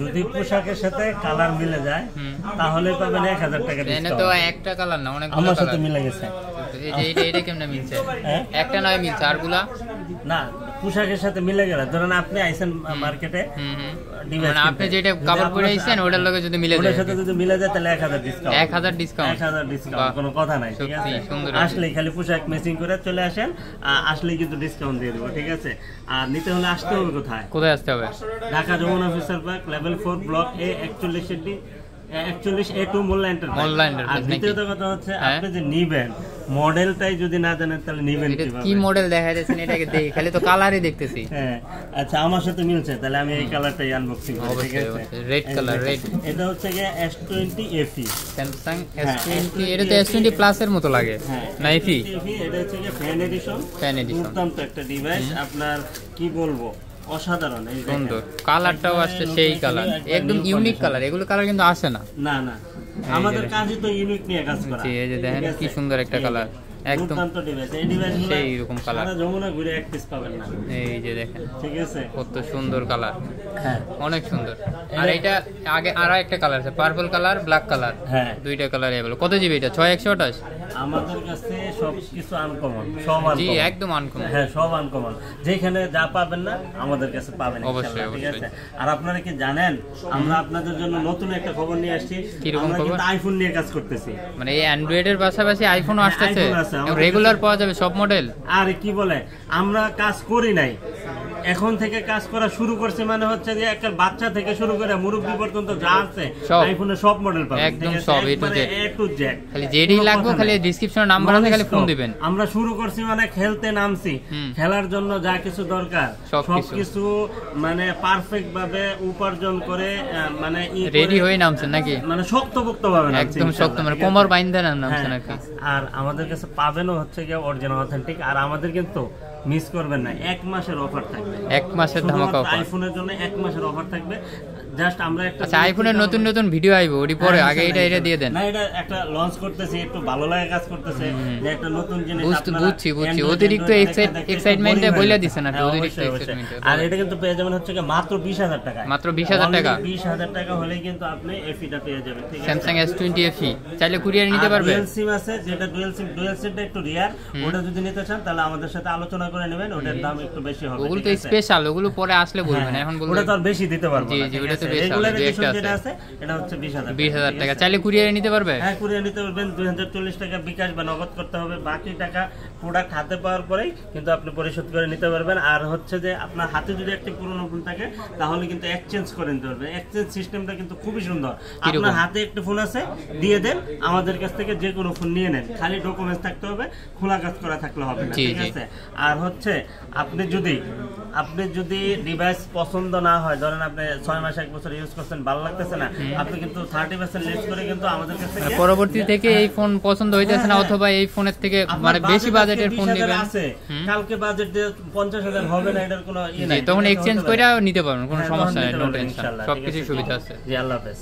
যদি পোশাকের সাথে কালার মিলে যায় তাহলে পাবেন 1000 টাকা ডিসকাউন্ট। তো একটা কালার না, অনেকগুলো আমার কালার সাথে মিলে গেছে। এই যে এটা কেমনে মিলছে? একটা নয় মিলছে, আরগুলা না পোশাকের সাথে মিলে গেল। ধরেন আপনি আইছেন মার্কেটে, মানে আপনি যেটা কাপড় পরে আইছেন ওটার লগে যদি মিলে যায়, ওটার সাথে যদি মিলে যায় তাহলে 1000 ডিসকাউন্ট। 1000 ডিসকাউন্ট, 1000 ডিসকাউন্ট, কোনো কথা নাই। ঠিক আছে, আসলে খালি পোশাক ম্যাচিং করে চলে আসেন, আসলেই কিন্তু ডিসকাউন্ট দিয়ে দেবো। ঠিক আছে, আর নিতে হলে আসতে হবে কোথায়? কোথায় আসতে হবে? Dhaka Jamuna officer park, level 4, block A, 41 A2 Molla enterprise. আর দ্বিতীয়ত কথা হচ্ছে আপনি যে নিবেন মডেলটাই যদি না জানেন তাহলে নিবেন কিভাবে? কি মডেল দেখা যাচ্ছে এটাকে দেখি, খালি তো কালারই দেখতেছি। হ্যাঁ আচ্ছা, আমার সাথে মিলছে, তাহলে আমি এই কালারটাই আনবক্সিং করি। ঠিক আছে, রেড কালার, রেড। এটা হচ্ছে কি S20 FE, স্যামসাং S20। এটা তো S20 প্লাস এর মতো লাগে না? FE এটা হচ্ছে কি ফ্যান এডিশন। দুর্দান্ত একটা ডিভাইস, আপনার কি বলবো, অসাধারণ। এই সুন্দর কালারটাও আসছে, সেই কালার, একদম ইউনিক কালার। এগুলো কালার কিন্তু আসে না। না না, আমাদের কাজই তো ইউনিক নিয়ে কাজ করা। এই যে দেখেন কি সুন্দর একটা কালার, একদম ডিভাইস। এই ডিভাইসগুলো সেই রকম কালার, সারা যমুনা ঘুরে এক পিস পাবেন না। এই যে দেখেন, ঠিক আছে, কত সুন্দর কালার। হ্যাঁ অনেক সুন্দর। আর এটা আগে আরো একটা কালার আছে, পার্পল কালার, ব্ল্যাক কালার। হ্যাঁ, দুইটা কালার अवेलेबल। কত জিবি এটা? 6128। আমাদের কাছে সবকিছু আনকমন, সব আনকমন। জি একদম আনকমন। হ্যাঁ সব আনকমন, যেখানে যা পাবেন না আমাদের কাছে পাবেন ইনশাআল্লাহ। ঠিক আছে, আর আপনারা কি জানেন আমরা আপনাদের জন্য নতুন একটা খবর নিয়ে আসছি। আমরা কিন্তু আইফোন নিয়ে কাজ করতেছি। মানে এই অ্যান্ড্রয়েড এর পাশাপাশি আইফোনও আসতেছে, রেগুলার পাওয়া যাবে সব মডেল। আর কি বলে, আমরা কাজ করি নাই, এখন থেকে কাজ করা শুরু করছে। মানে হচ্ছে যে একটা বাচ্চা থেকে শুরু করে মুরব্বি পর্যন্ত যা আছে আইফোনের সব মডেল পাবেন, একদম সব A to Z। খালি যেডি লাগবে, খালি ডেসক্রিপশনে নাম্বার আছে, খালি ফোন দিবেন। আমরা শুরু করছি মানে খেলতে নামছি, খেলার জন্য যা কিছু দরকার সবকিছু মানে পারফেক্ট ভাবে উপার্জন করে, মানে রেডি হয়ে নামছেন নাকি? মানে শক্তপোক্ত ভাবে একদম শক্ত, মানে কোমর বাইন্ধা নামছেন নাকি? আর আমাদের কাছে পাবেনও হচ্ছে কি অরিজিনাল অথেন্টিক। আর আমাদের কিন্তু মিস করবেন না, 1 মাসের অফার থাকবে। 1 মাসের ধামাকা অফার, আইফোনের জন্য 1 মাসের অফার থাকবে। জাস্ট আমরা একটা আচ্ছা আইফোনের নতুন নতুন ভিডিও আইবো, ওডি পরে আগে এটা দিয়ে দেন না। এটা একটা লঞ্চ করতেছি, একটু ভালো লাগে কাজ করতেছে, যে একটা নতুন জিনিস আপনারা বুঝছি অতিরিক্ত এক্সাইটমেন্টে বইলা দিছেন আপনি, অতিরিক্ত এক্সাইটমেন্টে। আর এটা কিন্তু পেয়ে যাবেন হচ্ছে মাত্র 20000 টাকা। মাত্র 20000 টাকা, 20000 টাকা হলেই কিন্তু আপনি এফিটা পেয়ে যাবেন। ঠিক আছে, স্যামসাং S20 FE চাইলে কুরিয়ার নিতে পারবে। ডুয়াল সিম আছে, যেটা ডুয়াল সিমটা একটু রিয়ার, ওটা যদি নিতে চান তাহলে আমাদের সাথে আলোচনা করে নেবেন, ওটার দাম একটু বেশি হবে। ওগুলো তো স্পেশাল, ওগুলো পরে আসলে বলবেন, এখন বলবেন ওটা তো আর বেশি দিতে পারবো না। জি ওটা তো বেশি যেটা আছে এটা হচ্ছে 20000 টাকা। চাইলে কুরিয়ারে নিতে পারবে? হ্যাঁ কুরিয়ার নিতে পারবেন। 2040 টাকা বিকাশ বা নগদ করতে হবে, বাকি টাকা প্রোডাক্ট হাতে পাওয়ার পরেই কিন্তু আপনি পরিশোধ করে নিতে পারবেন। আর হচ্ছে যে আপনার হাতে যদি একটা পুরনো ফোন থাকে তাহলে কিন্তু এক্সচেঞ্জ করে নিতে পারবেন। এক্সচেঞ্জ সিস্টেমটা কিন্তু খুবই সুন্দর। আপনার হাতে একটা ফোন আছে, দিয়ে দেন, আমাদের কাছ থেকে যে কোনো ফোন নিয়ে নেন, খালি ডকুমেন্টস থাকতে হবে, খোলা কাজ করা থাকলে হবে না। ঠিক আছে, আর হচ্ছে আপনি যদি ডিভাইস পছন্দ না হয়, ধরেন আপনি 6 মাস 1 বছর ইউজ করছেন, ভালো লাগতেছে না, আপনি কিন্তু 30% লেস করে কিন্তু আমাদের কাছ থেকে পরবর্তী থেকে এই ফোন পছন্দ হইতেছে না, অথবা এই ফোনের থেকে মানে বেশি বাজেটের ফোন নেবেন, কালকে বাজেট 50000 হবে না, এটার কোনো ইয়ে নাই, তখন এক্সচেঞ্জ কইরা নিতে পারবেন, কোনো সমস্যা নাই, নো টেনশন, সবকিছু সুবিধা আছে। জি আল্লাহ হাফেজ।